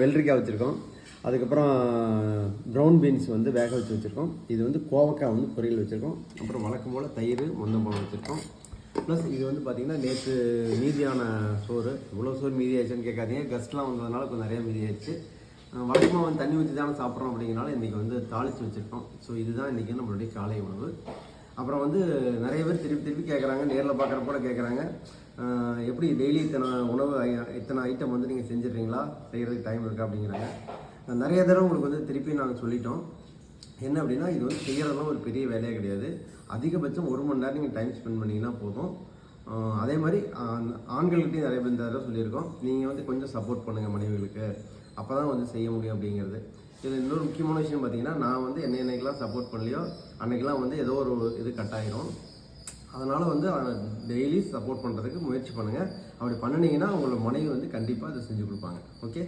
வெள்ளரிக்காய் வச்சுருக்கோம். அதுக்கப்புறம் ப்ரௌன் பீன்ஸ் வந்து வேக வச்சு வச்சுருக்கோம். இது வந்து கோவக்காய் வந்து பொரியல் வச்சுருக்கோம். அப்புறம் வழக்கம் போல் தயிர் முந்தம்பழம் வச்சுருக்கோம். ப்ளஸ் இது வந்து பார்த்திங்கன்னா நேற்று மீதியான சோறு. இவ்வளோ சோறு மீதி ஆயிடுச்சுன்னு கேட்காதீங்க, கெஸ்ட்லாம் வந்ததுனால கொஞ்சம் நிறையா மீதி ஆயிடுச்சு. வழக்கமாக வந்து தண்ணி ஊற்றி தானே சாப்பிட்றோம் அப்படிங்கிறனால இன்றைக்கி வந்து தாளித்து வச்சுருக்கோம். ஸோ இதுதான் இன்றைக்கி நம்மளுடைய காலை உணவு. அப்புறம் வந்து நிறைய பேர் திருப்பி கேட்குறாங்க, நேரில் பார்க்குறப்ப கூட கேட்குறாங்க, எப்படி டெய்லி இத்தனை ஐட்டம் வந்து நீங்கள் செஞ்சிடுறீங்களா, செய்கிறதுக்கு டைம் இருக்கா அப்படிங்கிறாங்க. நிறைய தடவை உங்களுக்கு வந்து திருப்பி நாங்கள் சொல்லிட்டோம். என்ன அப்படின்னா, இது வந்து செய்கிறதெல்லாம் ஒரு பெரிய வேலையே கிடையாது. அதிகபட்சம் 1 மணி நேரம் நீங்கள் டைம் ஸ்பெண்ட் பண்ணிங்கன்னா போதும். அதே மாதிரி ஆண்கள்கிட்டையும் நிறைய பேர் இந்த தடவை சொல்லியிருக்கோம், நீங்கள் வந்து கொஞ்சம் சப்போர்ட் பண்ணுங்கள் மனைவிகளுக்கு, அப்போ தான் வந்து செய்ய முடியும் அப்படிங்கிறது. இதில் இன்னொரு முக்கியமான விஷயம் பார்த்தீங்கன்னா, நான் வந்து என்னைக்கெல்லாம் சப்போர்ட் பண்ணலையோ அன்றைக்கெல்லாம் வந்து ஏதோ ஒரு இது கட்டாயிரும். அதனால் வந்து டெய்லி சப்போர்ட் பண்ணுறதுக்கு முயற்சி பண்ணுங்கள். அப்படி பண்ணினீங்கன்னா உங்களோட மனைவி வந்து கண்டிப்பாக அதை செஞ்சு கொடுப்பாங்க. ஓகே.